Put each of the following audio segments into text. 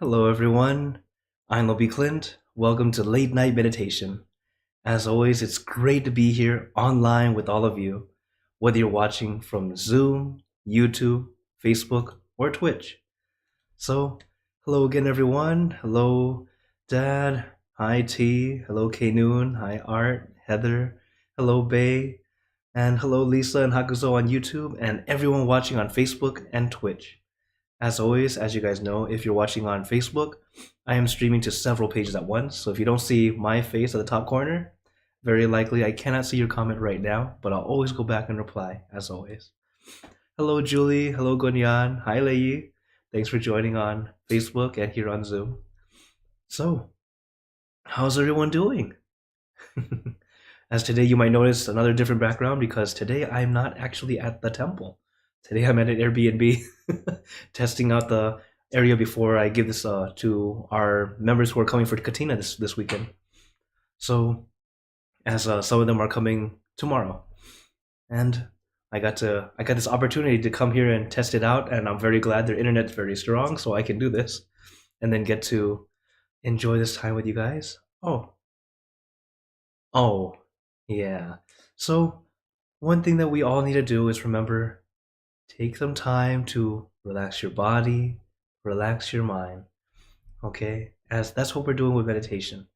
Hello, everyone. I'm Lobby Clint. Welcome to Late Night Meditation. As always, it's great to be here online with all of you, whether you're watching from Zoom, YouTube, Facebook, or Twitch. So, hello again, everyone. Hello, Dad. Hi, T. Hello, K Noon. Hi, Art, Heather. Hello, Bay. And hello, Lisa and Hakuzo on YouTube, and everyone watching on Facebook and Twitch. As always, as you guys know, if you're watching on Facebook, I am streaming to several pages at once. So if you don't see my face at the top corner, very likely I cannot see your comment right now, but I'll always go back and reply, as always. Hello, Julie. Hello, Gunyan. Hi, Lei. Thanks for joining on Facebook and here on Zoom. So, how's everyone doing? As today you might notice another different background because today I'm not actually at the temple. Today I'm at an Airbnb testing out the area before I give this to our members who are coming for Katina this weekend. So, as some of them are coming tomorrow, and I got this opportunity to come here and test it out, and I'm very glad their internet's very strong, so I can do this, and then get to enjoy this time with you guys. Oh, yeah. So, one thing that we all need to do is remember, take some time to relax your body, relax your mind, okay? As that's what we're doing with meditation,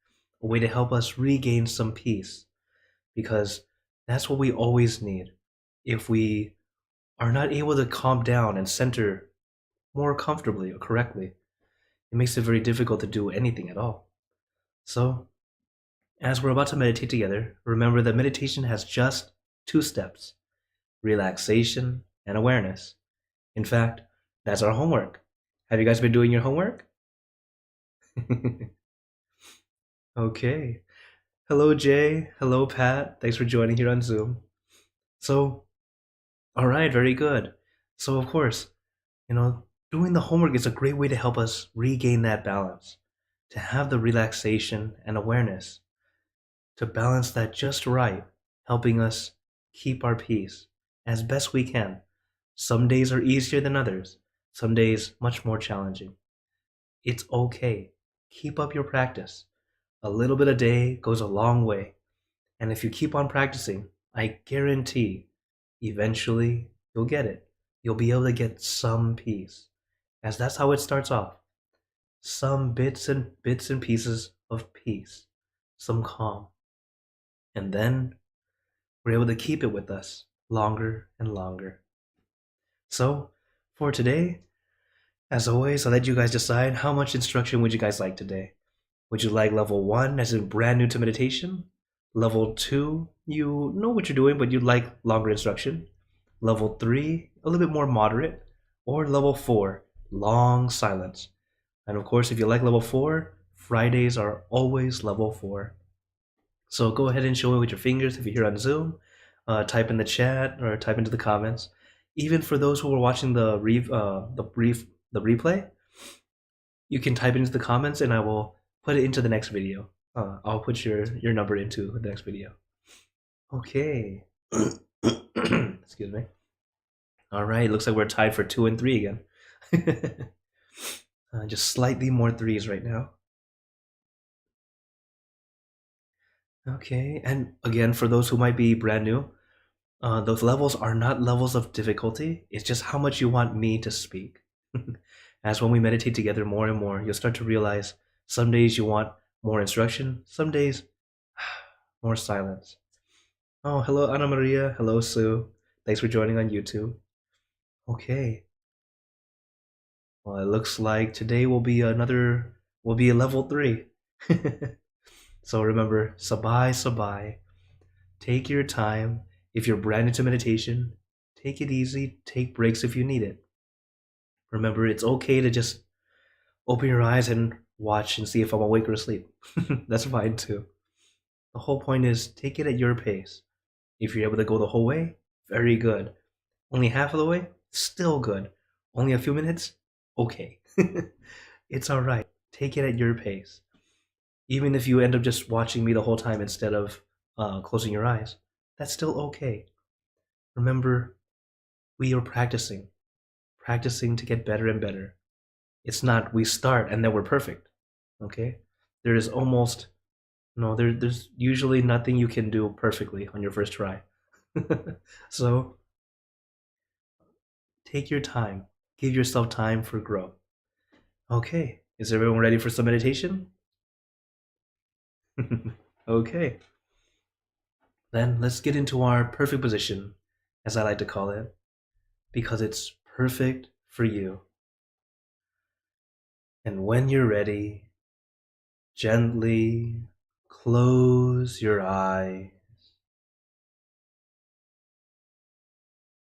a way to help us regain some peace, because that's what we always need. If we are not able to calm down and center more comfortably or correctly, it makes it very difficult to do anything at all. So, as we're about to meditate together, remember that meditation has just two steps: relaxation and awareness. In fact, that's our homework. Have you guys been doing your homework? Okay. Hello, Jay. Hello, Pat. Thanks for joining here on Zoom. So, all right, very good. So, of course, doing the homework is a great way to help us regain that balance, to have the relaxation and awareness, to balance that just right, helping us keep our peace as best we can. Some days are easier than others, some days much more challenging. It's okay. Keep up your practice. A little bit a day goes a long way. And if you keep on practicing, I guarantee eventually you'll get it. You'll be able to get some peace. As that's how it starts off. Some bits and pieces of peace, some calm. And then we're able to keep it with us longer and longer. So, for today, as always, I'll let you guys decide how much instruction would you guys like today. Would you like level 1 as in brand new to meditation? Level 2, you know what you're doing, but you'd like longer instruction. Level 3, a little bit more moderate. Or level 4, long silence. And of course, if you like level 4, Fridays are always level 4. So go ahead and show me with your fingers if you're here on Zoom. Type in the chat or type into the comments. Even for those who are watching the replay, you can type it into the comments and I will put it into the next video. I'll put your number into the next video. Okay. Excuse me. All right, looks like we're tied for 2 and 3 again. Just slightly more threes right now. Okay, and again, for those who might be brand new, those levels are not levels of difficulty. It's just how much you want me to speak. As when we meditate together more and more, you'll start to realize some days you want more instruction, some days more silence. Oh, hello, Ana Maria. Hello, Sue. Thanks for joining on YouTube. Okay. Well, it looks like today will be a level 3. So remember, sabai sabai. Take your time. If you're brand new to meditation, take it easy. Take breaks if you need it. Remember, it's okay to just open your eyes and watch and see if I'm awake or asleep. That's fine too. The whole point is take it at your pace. If you're able to go the whole way, very good. Only half of the way, still good. Only a few minutes, okay. It's all right. Take it at your pace. Even if you end up just watching me the whole time instead of closing your eyes, that's still okay. Remember, we are practicing to get better and better. It's not we start and then we're perfect. Okay? There is almost no there's usually nothing you can do perfectly on your first try. So take your time. Give yourself time for growth. Okay. Is everyone ready for some meditation? Okay. Then let's get into our perfect position, as I like to call it, because it's perfect for you. And when you're ready, gently close your eyes.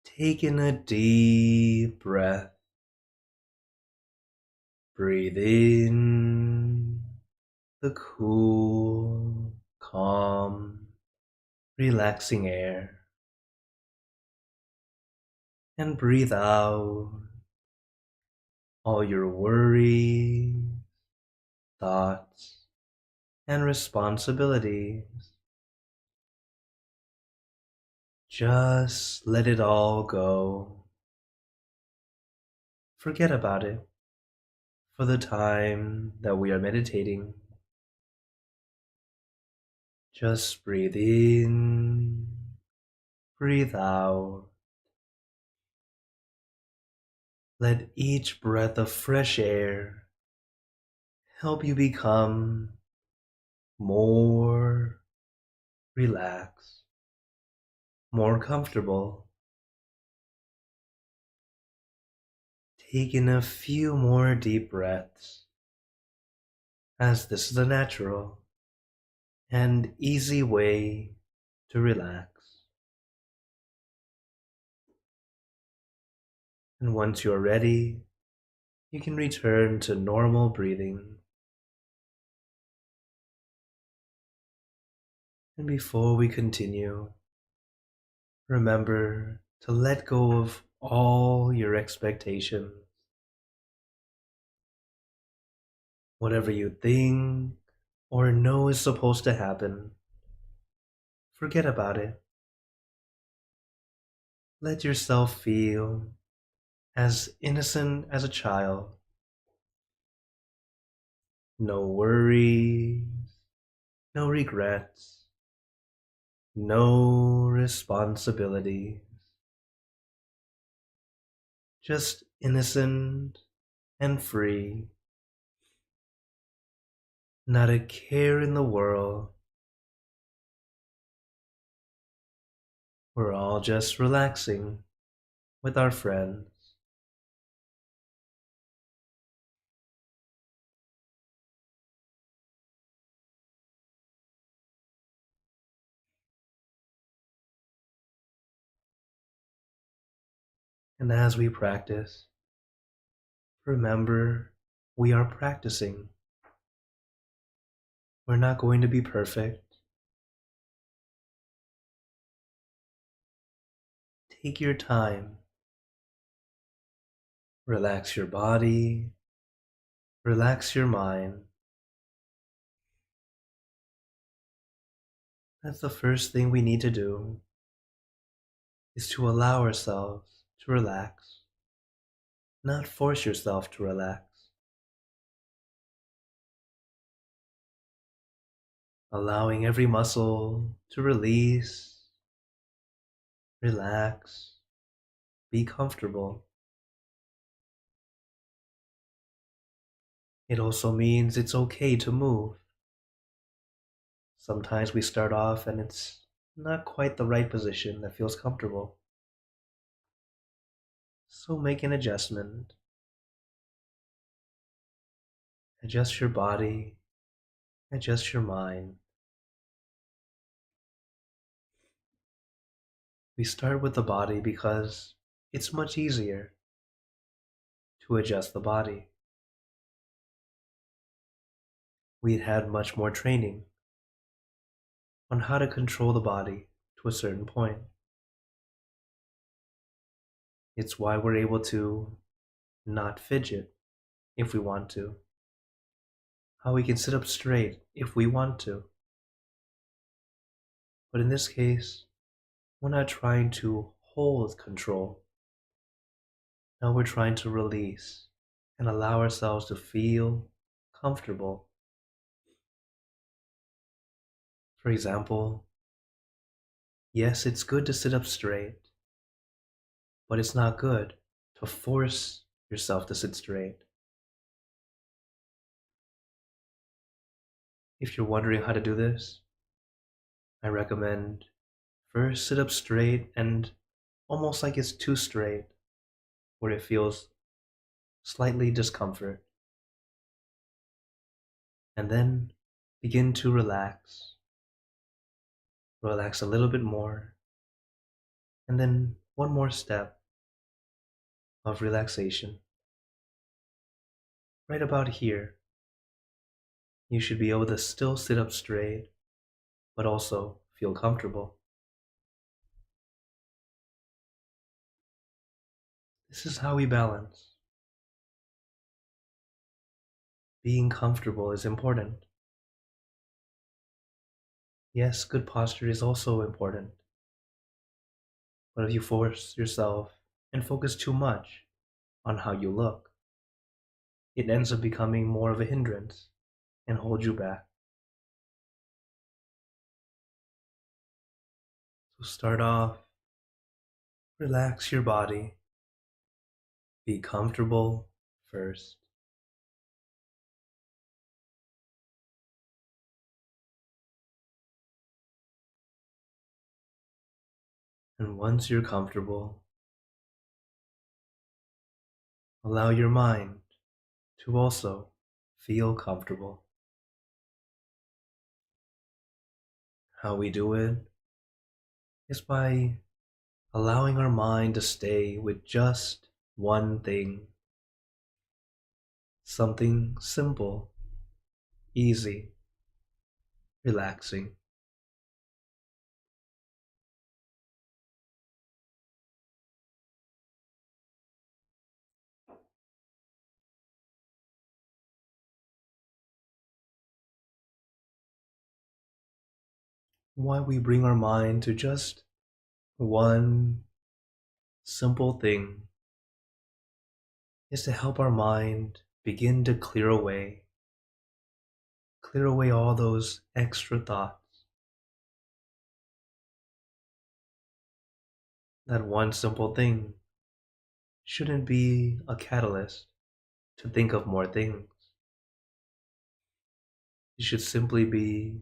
Take in a deep breath. Breathe in the cool, calm, relaxing air. And breathe out all your worries, thoughts, and responsibilities. Just let it all go. Forget about it for the time that we are meditating. Just breathe in, breathe out. Let each breath of fresh air help you become more relaxed, more comfortable. Take in a few more deep breaths, as this is a natural and easy way to relax. And once you're ready, you can return to normal breathing. And before we continue, remember to let go of all your expectations. Whatever you think or know is supposed to happen, forget about it. Let yourself feel as innocent as a child. No worries, no regrets, no responsibilities. Just innocent and free. Not a care in the world. We're all just relaxing with our friends. And as we practice, remember we are practicing. We're not going to be perfect. Take your time. Relax your body. Relax your mind. That's the first thing we need to do, is to allow ourselves to relax. Not force yourself to relax. Allowing every muscle to release, relax, be comfortable. It also means it's okay to move. Sometimes we start off and it's not quite the right position that feels comfortable. So make an adjustment. Adjust your body, adjust your mind. We start with the body because it's much easier to adjust the body. We'd had much more training on how to control the body to a certain point. It's why we're able to not fidget if we want to, how we can sit up straight if we want to. But in this case, we're not trying to hold control. Now we're trying to release and allow ourselves to feel comfortable. For example, yes, it's good to sit up straight, but it's not good to force yourself to sit straight. If you're wondering how to do this, I recommend first sit up straight and almost like it's too straight, where it feels slightly discomfort. And then begin to relax. Relax a little bit more. And then one more step of relaxation. Right about here, you should be able to still sit up straight, but also feel comfortable. This is how we balance. Being comfortable is important. Yes, good posture is also important. But if you force yourself and focus too much on how you look, it ends up becoming more of a hindrance and hold you back. So start off, relax your body, be comfortable first. And once you're comfortable, allow your mind to also feel comfortable. How we do it is by allowing our mind to stay with just one thing. Something simple, easy, relaxing. Why we bring our mind to just one simple thing is to help our mind begin to clear away all those extra thoughts. That one simple thing shouldn't be a catalyst to think of more things. It should simply be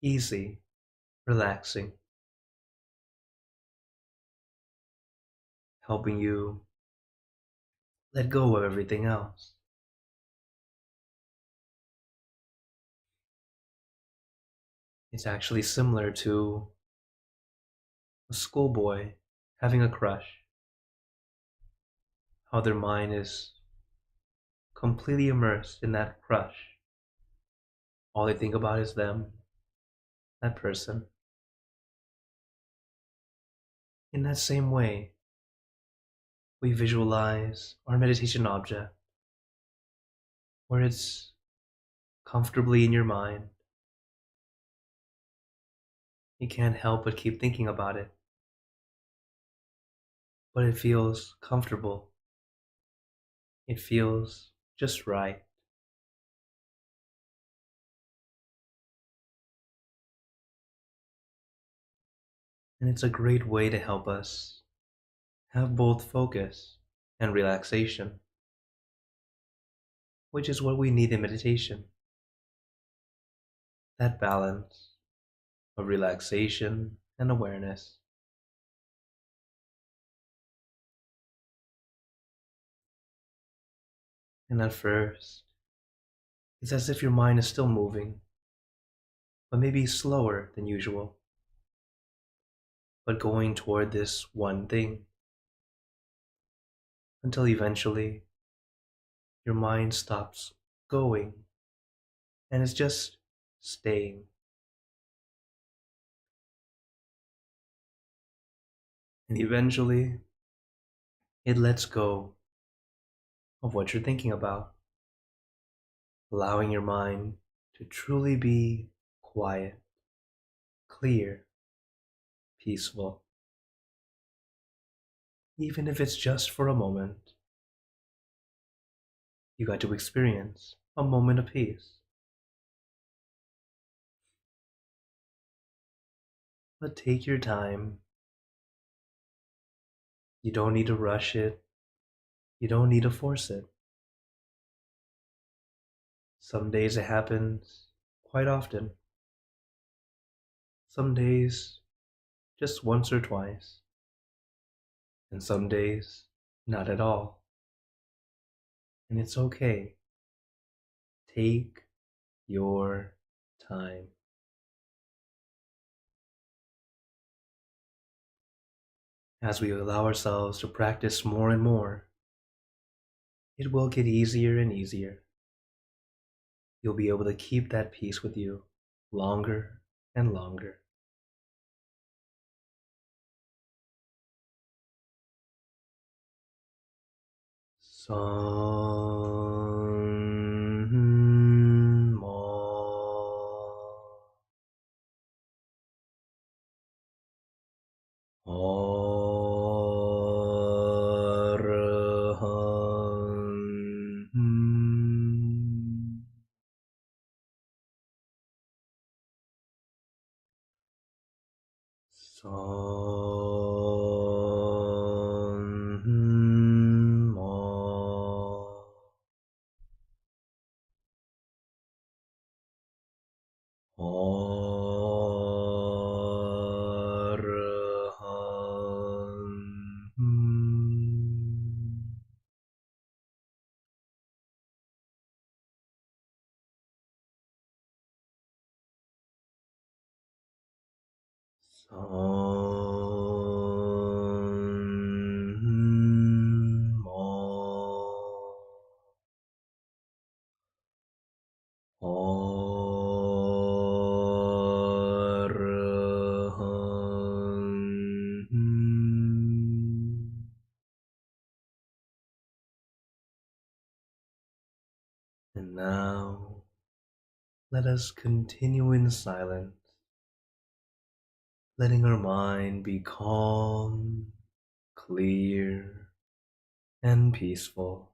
easy, relaxing, helping you let go of everything else. It's actually similar to a schoolboy having a crush, how their mind is completely immersed in that crush. All they think about is them, that person. In that same way, we visualize our meditation object, where it's comfortably in your mind. You can't help but keep thinking about it, but it feels comfortable. It feels just right. And it's a great way to help us have both focus and relaxation, which is what we need in meditation. That balance of relaxation and awareness. And at first, it's as if your mind is still moving, but maybe slower than usual, but going toward this one thing until eventually your mind stops going and is just staying. And eventually, it lets go of what you're thinking about, allowing your mind to truly be quiet, clear, peaceful, even if it's just for a moment. You got to experience a moment of peace. But take your time. You don't need to rush it. You don't need to force it. Some days it happens quite often. Some days just once or twice. And some days not at all. And it's okay. Take your time. As we allow ourselves to practice more and more, it will get easier and easier. You'll be able to keep that peace with you longer and longer. Son Mo Araham Son Mo Araham. Son Mo Araham. And now let us continue in silence, letting our mind be calm, clear, and peaceful.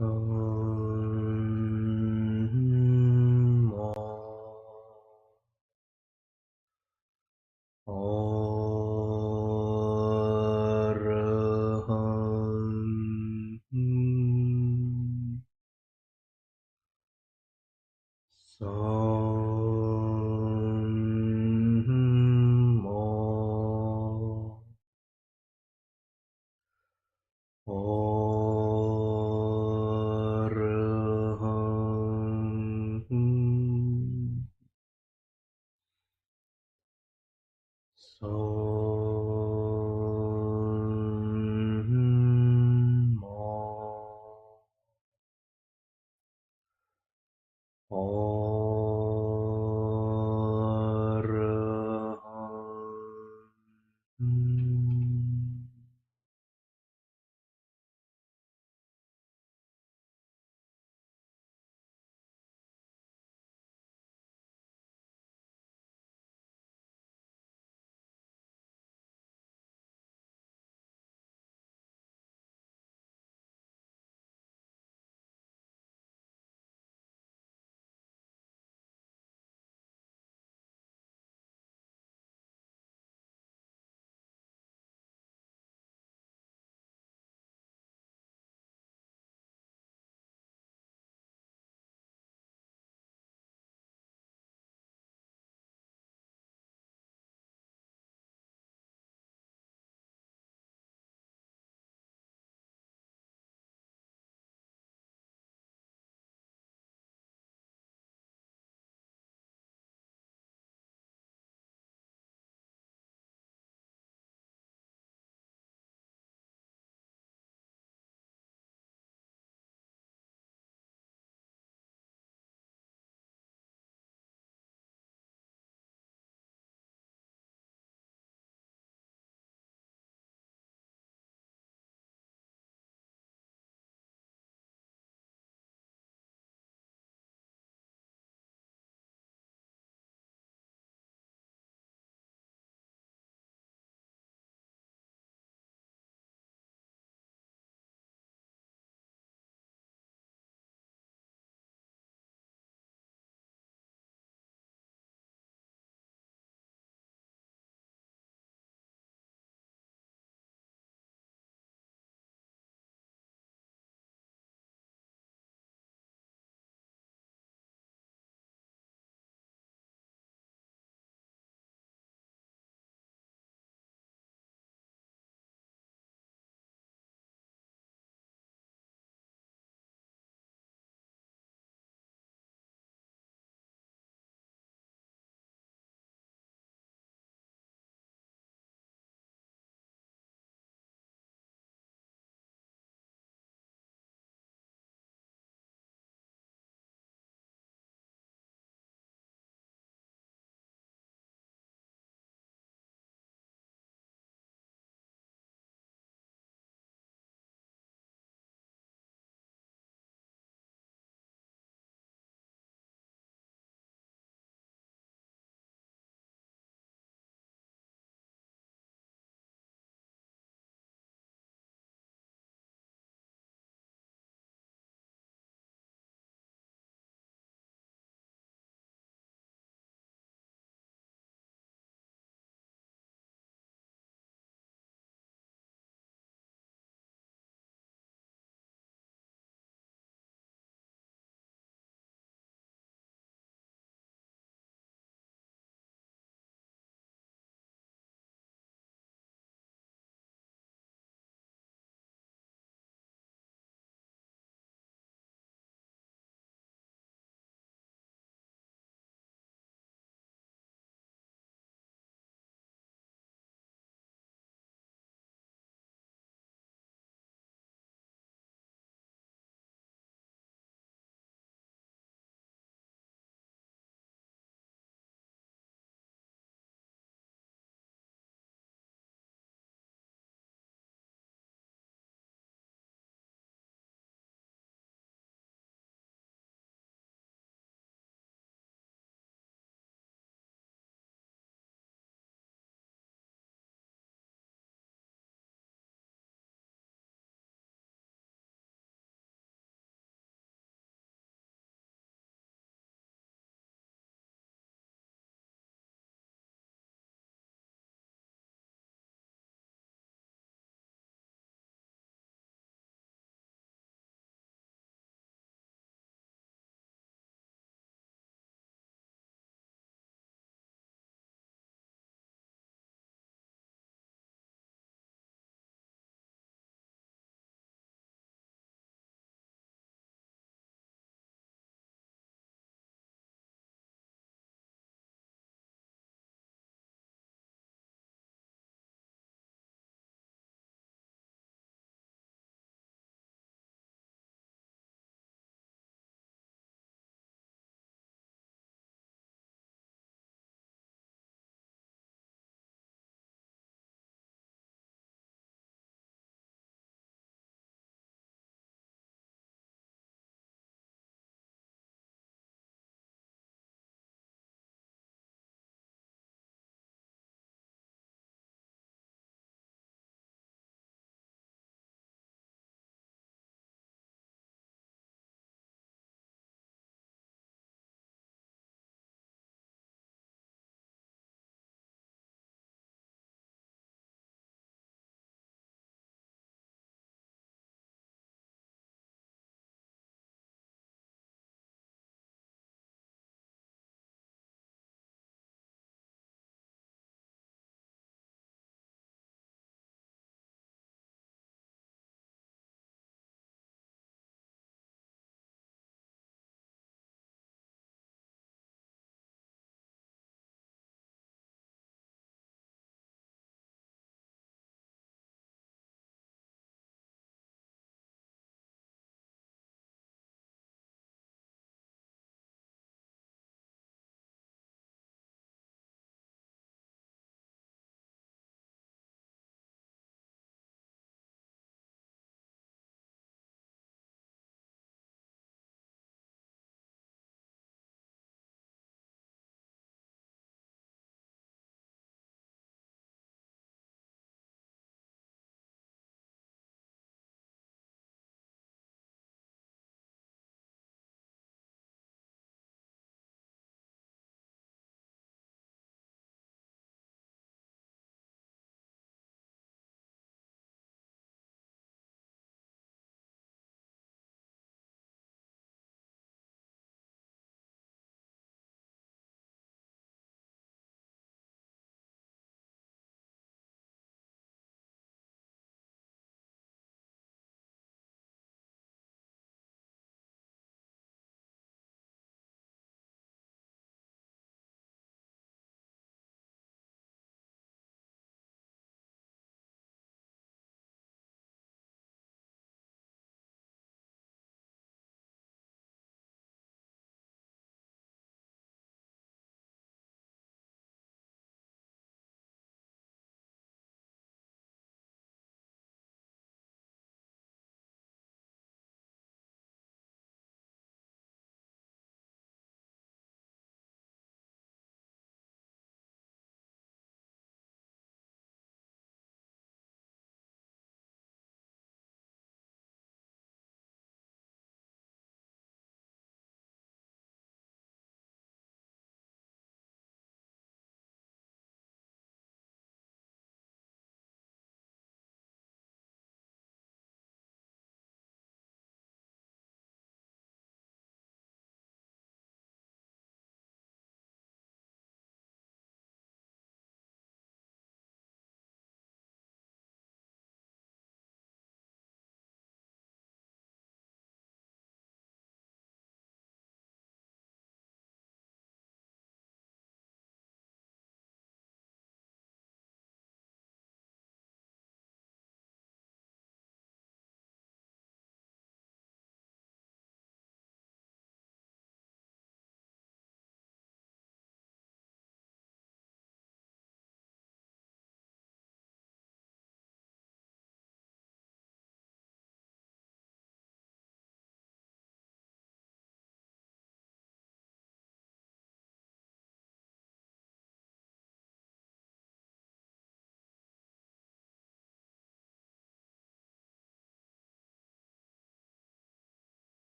Om. Araham. Sammo. Araham. Sammo. Araham.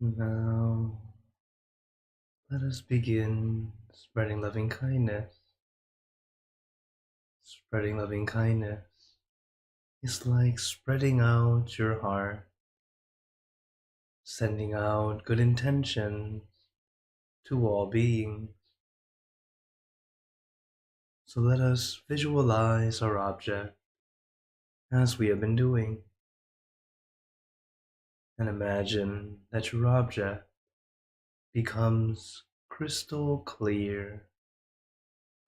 Now, let us begin spreading loving kindness. Spreading loving kindness is like spreading out your heart, sending out good intentions to all beings. So let us visualize our object as we have been doing, and imagine that your object becomes crystal clear,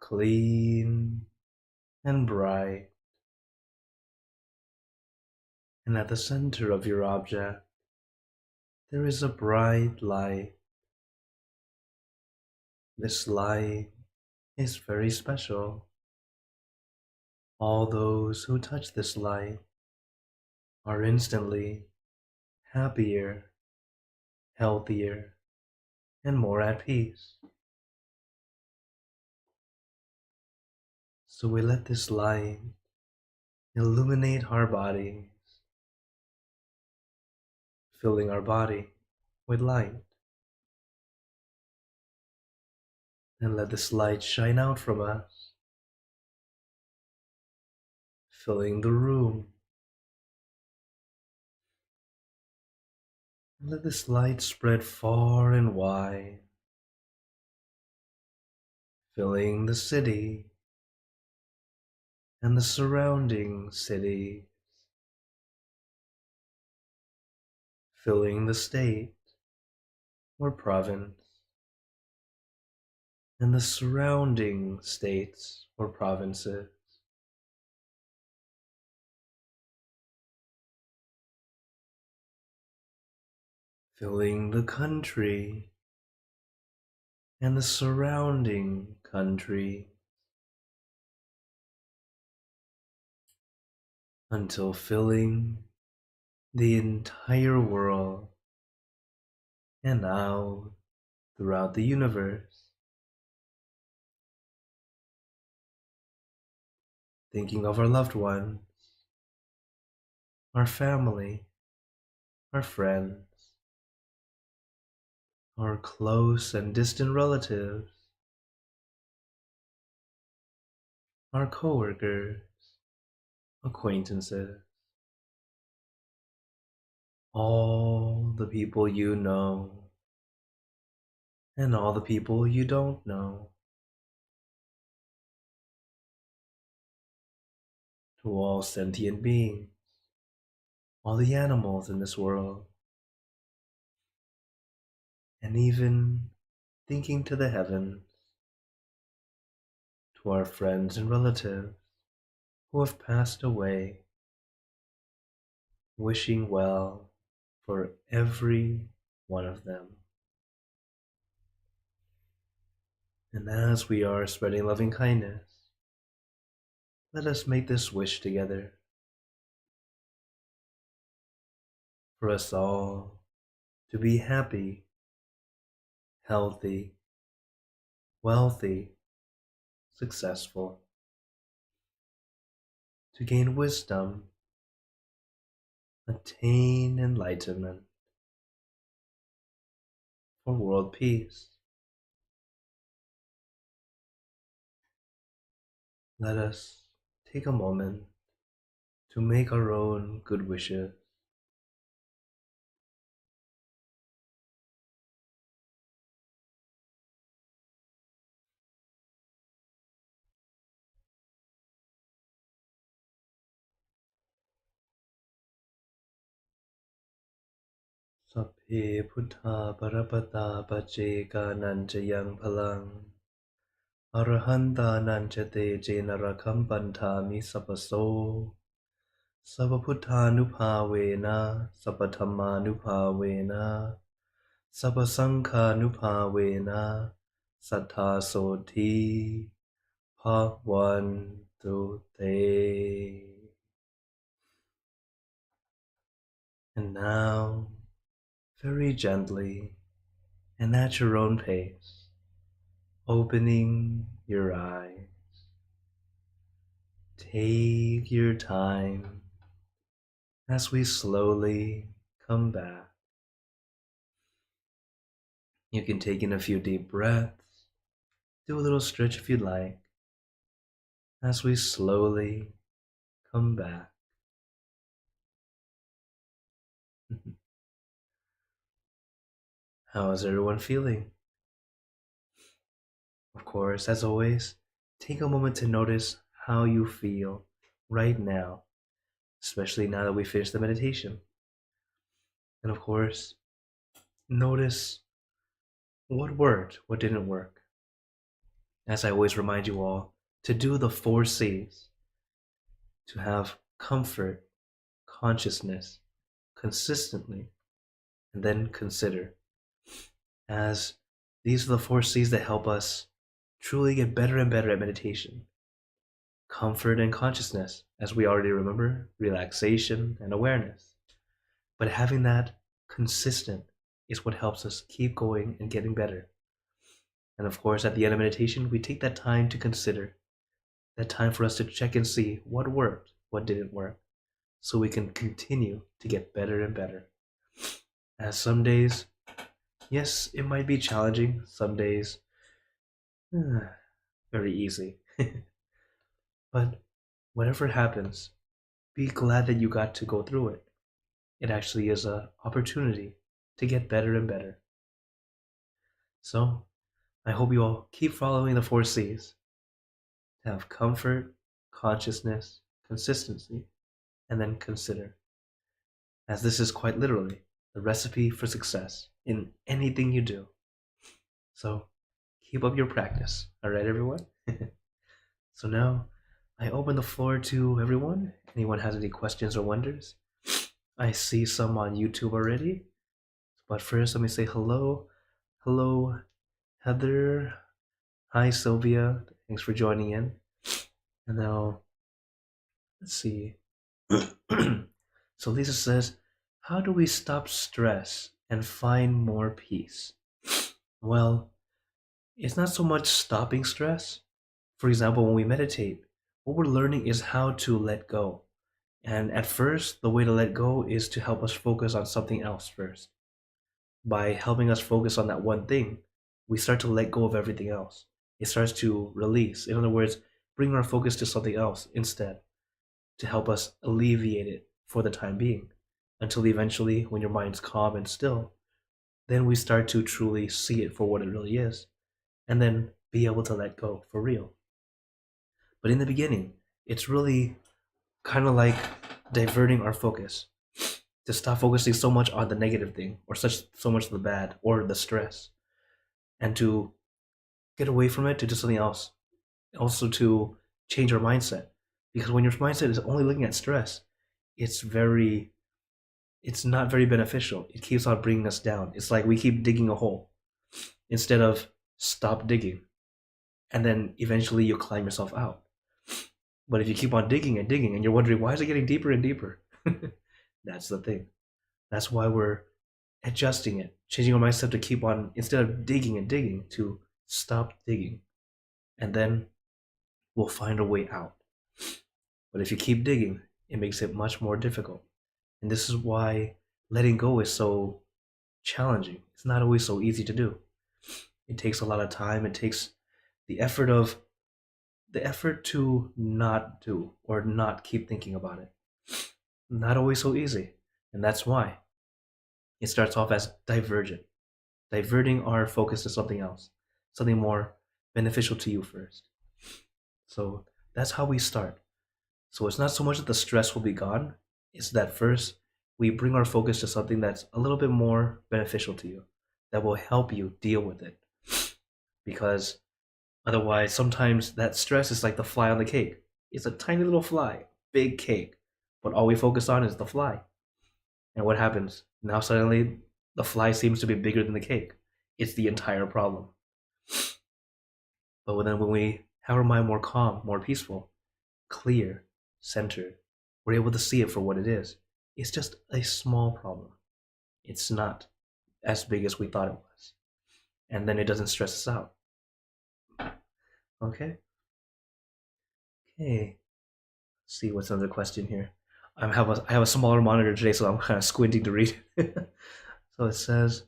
clean, and bright. And at the center of your object, there is a bright light. This light is very special. All those who touch this light are instantly happier, healthier, and more at peace. So we let this light illuminate our bodies, filling our body with light. And let this light shine out from us, filling the room. And let this light spread far and wide, filling the city and the surrounding cities, filling the state or province and the surrounding states or provinces, filling the country and the surrounding country, until filling the entire world and out throughout the universe. Thinking of our loved ones, our family, our friends, our close and distant relatives, our coworkers, acquaintances, all the people you know, and all the people you don't know, to all sentient beings, all the animals in this world, and even thinking to the heavens, to our friends and relatives who have passed away, wishing well for every one of them. And as we are spreading loving kindness, let us make this wish together for us all to be happy, healthy, wealthy, successful, to gain wisdom, attain enlightenment, for world peace. Let us take a moment to make our own good wishes. Sapphe Buddha Parapata Pacheka Nanchayang Palang Arahanta Nanchate Jenarakham Pantami Sapaso Sabaputtanupavena Sapatammanupavena Sapasankhanupavena Sattasoti Bhavantu Te. And now, very gently and at your own pace, opening your eyes. Take your time as we slowly come back. You can take in a few deep breaths, do a little stretch if you'd like, as we slowly come back. How is everyone feeling? Of course, as always, take a moment to notice how you feel right now, especially now that we finished the meditation. And of course, notice what worked, what didn't work. As I always remind you all, to do the 4 C's, to have comfort, consciousness, consistently, and then consider. As these are the 4 C's that help us truly get better and better at meditation. Comfort and consciousness, as we already remember, relaxation and awareness. But having that consistent is what helps us keep going and getting better. And of course, at the end of meditation, we take that time to consider, that time for us to check and see what worked, what didn't work, so we can continue to get better and better. As some days, yes, it might be challenging, some days, very easy. But whatever happens, be glad that you got to go through it. It actually is an opportunity to get better and better. So, I hope you all keep following the 4 C's. To have comfort, consciousness, consistency, and then consider. As this is quite literally the recipe for success in anything you do. So, keep up your practice. Alright, everyone? So now, I open the floor to everyone. Anyone has any questions or wonders? I see some on YouTube already. But first, let me say hello. Hello, Heather. Hi, Sylvia. Thanks for joining in. And now, let's see. So Lisa says, how do we stop stress and find more peace? Well, it's not so much stopping stress. For example, when we meditate, what we're learning is how to let go. And at first, the way to let go is to help us focus on something else first. By helping us focus on that one thing, we start to let go of everything else. It starts to release. In other words, bring our focus to something else instead to help us alleviate it for the time being. Until eventually, when your mind's calm and still, then we start to truly see it for what it really is, and then be able to let go for real. But in the beginning, it's really kind of like diverting our focus to stop focusing so much on the negative thing or so much of the bad or the stress, and to get away from it to do something else. Also to change our mindset, because when your mindset is only looking at stress, it's not very beneficial. It keeps on bringing us down. It's like we keep digging a hole instead of stop digging, and then eventually you climb yourself out. But if you keep on digging and digging and you're wondering why is it getting deeper and deeper, that's the thing. That's why we're adjusting it, changing our mindset to keep on, instead of digging and digging, to stop digging, and then we'll find a way out. But if you keep digging, it makes it much more difficult. And this is why letting go is so challenging. It's not always so easy to do. It takes a lot of time. It takes the effort to not do or not keep thinking about it. Not always so easy. And that's why it starts off as diverting our focus to something else, something more beneficial to you first. So that's how we start. So it's not so much that the stress will be gone, it's that first we bring our focus to something that's a little bit more beneficial to you, that will help you deal with it. Because otherwise, sometimes that stress is like the fly on the cake. It's a tiny little fly, big cake, but all we focus on is the fly. And what happens? Now suddenly the fly seems to be bigger than the cake. It's the entire problem. But then when we have our mind more calm, more peaceful, clear, centered, we're able to see it for what it is. It's just a small problem. It's not as big as we thought it was. And then it doesn't stress us out. Okay? Okay. Let's see what's another question here. I have a smaller monitor today, so I'm kind of squinting to read. So it says,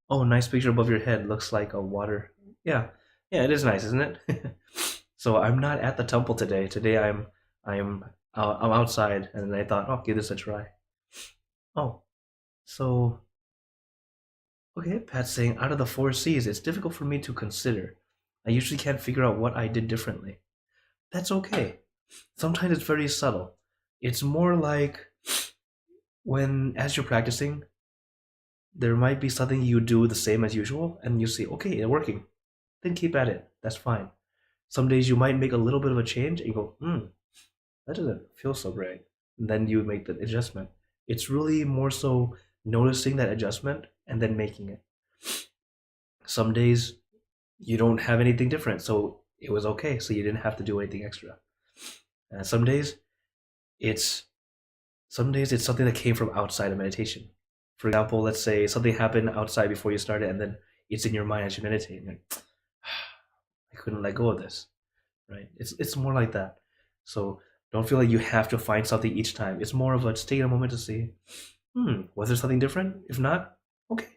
Oh, nice picture above your head. Looks like a water. Yeah, yeah, it is nice, isn't it? So I'm not at the temple today. Today I'm outside, and I thought, oh, give this a try. Oh, so okay, Pat's saying out of the four C's, it's difficult for me to consider. I usually can't figure out what I did differently. That's okay. Sometimes it's very subtle. It's more like when, as you're practicing, there might be something you do the same as usual, and you see, okay, it's working. Then keep at it. That's fine. Some days you might make a little bit of a change, and you go, that doesn't feel so great. And then you make the adjustment. It's really more so noticing that adjustment and then making it. Some days you don't have anything different, so it was okay. So you didn't have to do anything extra. And it's some days it's something that came from outside of meditation. For example, let's say something happened outside before you started, and then it's in your mind as you meditate. And you're like, I couldn't let go of this, right? It's more like that. So don't feel like you have to find something each time. It's more of a just taking a moment to see, was there something different? If not, okay,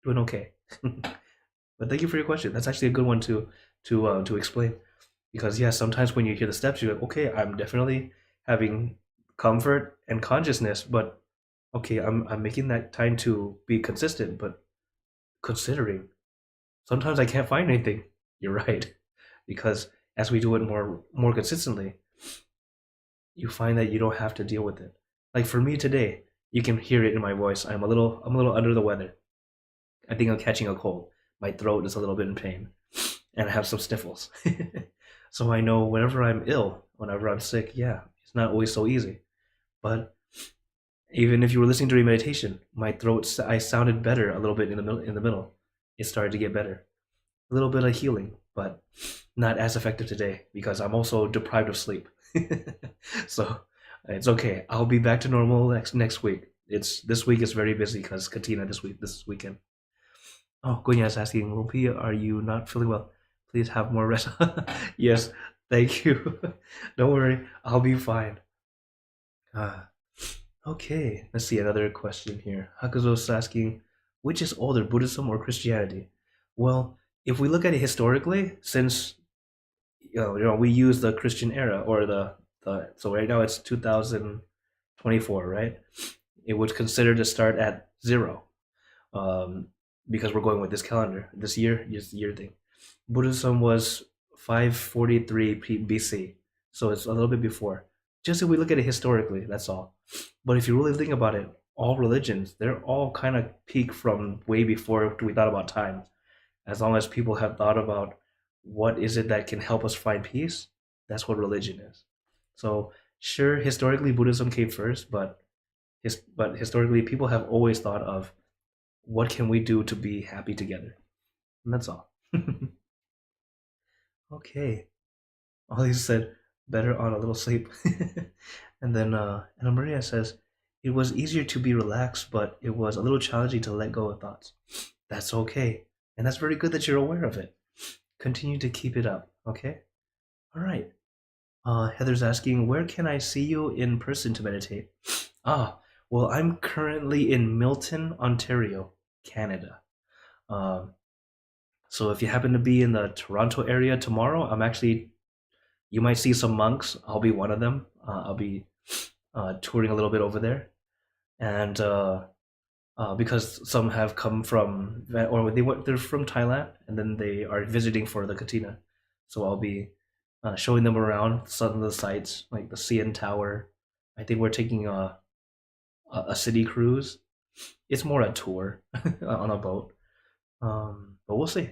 doing okay. But thank you for your question. That's actually a good one to explain, because yeah, sometimes when you hear the steps, you're like, okay, I'm definitely having comfort and consciousness, but okay, I'm making that time to be consistent, but considering sometimes I can't find anything. You're right, because as we do it more consistently, you find that you don't have to deal with it. Like for me today, you can hear it in my voice. I'm a little under the weather. I think I'm catching a cold. My throat is a little bit in pain, and I have some sniffles. So I know whenever I'm ill, whenever I'm sick, yeah, it's not always so easy. But even if you were listening during meditation, my throat, I sounded better a little bit in the middle. In the middle, it started to get better. A little bit of healing, but not as effective today because I'm also deprived of sleep. So it's okay. I'll be back to normal next week. It's this week is very busy because Katina this weekend. Oh, Gunya is asking, Lupi, are you not feeling well? Please have more rest. Yes, thank you. Don't worry, I'll be fine. Uh, okay, let's see another question here. Hakuzo's asking, which is older, Buddhism or Christianity? Well, if we look at it historically, since we use the Christian era or the so right now it's 2024, right? It would consider to start at zero, um, because we're going with this calendar, this year, just year thing. Buddhism was 543 BC, so it's a little bit before. Just if we look at it historically, that's all. But if you really think about it, all religions, they're all kind of peak from way before we thought about time. As long as people have thought about what is it that can help us find peace, that's what religion is. So sure, historically Buddhism came first, but historically people have always thought of what can we do to be happy together, and that's all. Okay, Ollie said better on a little sleep. And then Anna Maria says it was easier to be relaxed, but it was a little challenging to let go of thoughts. That's okay, and that's very good that you're aware of it. Continue to keep it up, okay? All right. Heather's asking, where can I see you in person to meditate? Ah, well, I'm currently in Milton, Ontario, Canada. Um, so if you happen to be in the Toronto area tomorrow, you might see some monks. I'll be one of them. I'll be touring a little bit over there. And because some have come from, or they're from Thailand, and then they are visiting for the Katina. So I'll be showing them around some of the sites, like the CN Tower. I think we're taking a city cruise. It's more a tour on a boat. But we'll see.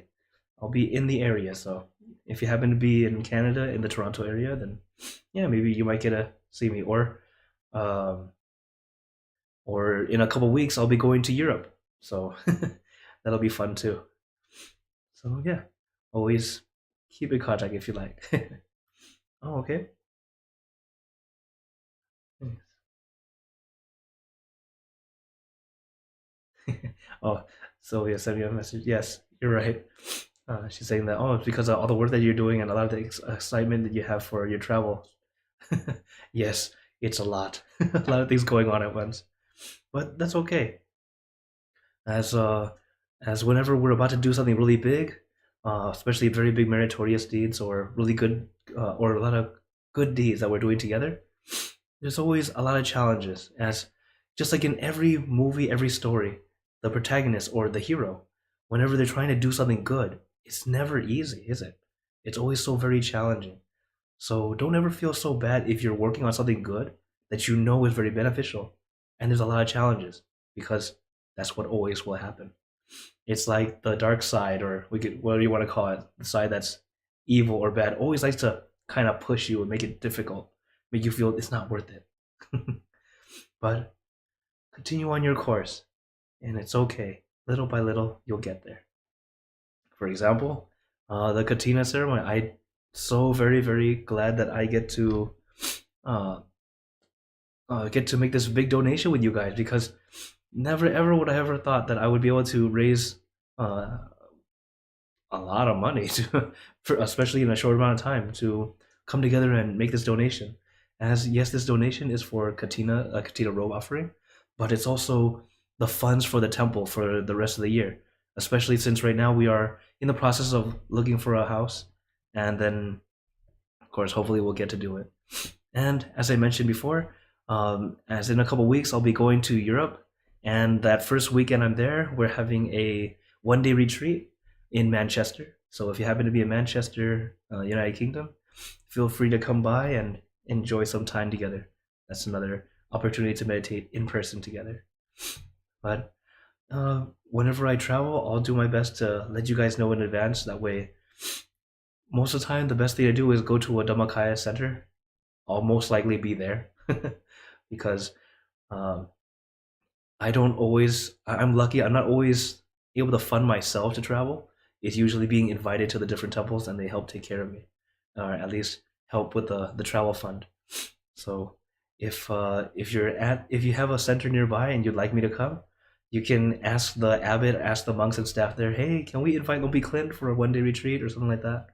I'll be in the area, so if you happen to be in Canada in the Toronto area, then yeah, maybe you might get to see me. Um, or in a couple weeks, I'll be going to Europe, so that'll be fun too. So yeah, always keep in contact if you like. Oh, okay. Oh, so yeah, send me a message. Yes, you're right. She's saying that, oh, it's because of all the work that you're doing and a lot of the excitement that you have for your travel. Yes, it's a lot. A lot of things going on at once. But that's okay. As as whenever we're about to do something really big, especially very big meritorious deeds or really good or a lot of good deeds that we're doing together, there's always a lot of challenges. As just like in every movie, every story, the protagonist or the hero, whenever they're trying to do something good, it's never easy, is it? It's always so very challenging. So don't ever feel so bad if you're working on something good that you know is very beneficial. And there's a lot of challenges because that's what always will happen. It's like the dark side, or we could, what do you want to call it, the side that's evil or bad, always likes to kind of push you and make it difficult, make you feel it's not worth it. But continue on your course, and it's okay. Little by little, you'll get there. For example, the Katina ceremony. I so very very glad that I uh, get to make this big donation with you guys because never ever would I ever thought that I would be able to raise uh, a lot of money to, for, especially in a short amount of time, to come together and make this donation. As yes, this donation is for Katina, a Katina robe offering, but it's also the funds for the temple for the rest of the year. Especially since right now we are in the process of looking for a house, and then of course hopefully we'll get to do it. And as I mentioned before, as in a couple weeks I'll be going to Europe, and that first weekend I'm there, we're having a 1 day retreat in Manchester. So if you happen to be in Manchester, United Kingdom, feel free to come by and enjoy some time together. That's another opportunity to meditate in person together. But whenever I travel, I'll do my best to let you guys know in advance. That way, most of the time, the best thing to do is go to a Dhammakaya center. I'll most likely be there because um, I don't always. I'm lucky. I'm not always able to fund myself to travel. It's usually being invited to the different temples, and they help take care of me, or at least help with the travel fund. So if you have a center nearby and you'd like me to come, you can ask the abbot, ask the monks and staff there. Hey, can we invite Lopi Clint for a 1 day retreat or something like that?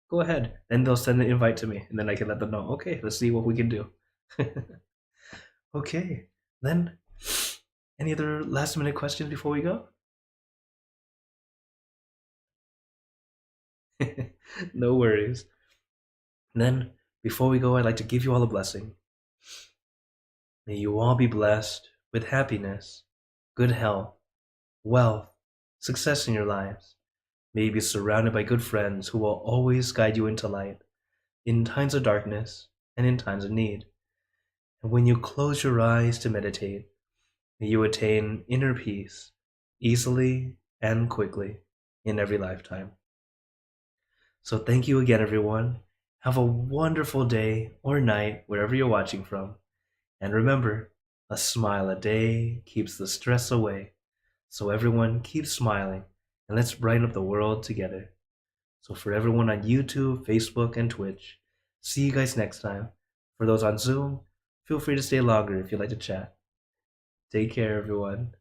Go ahead. Then they'll send an invite to me, and then I can let them know. Okay, let's see what we can do. Okay, then any other last minute questions before we go? No worries. Then, before we go, I'd like to give you all a blessing. May you all be blessed with happiness, good health, wealth, success in your lives. May you be surrounded by good friends who will always guide you into light, in times of darkness and in times of need. And when you close your eyes to meditate, may you attain inner peace easily and quickly in every lifetime. So thank you again, everyone. Have a wonderful day or night wherever you're watching from. And remember, a smile a day keeps the stress away. So everyone keep smiling and let's brighten up the world together. So for everyone on YouTube, Facebook, and Twitch, see you guys next time. For those on Zoom, feel free to stay longer if you'd like to chat. Take care, everyone.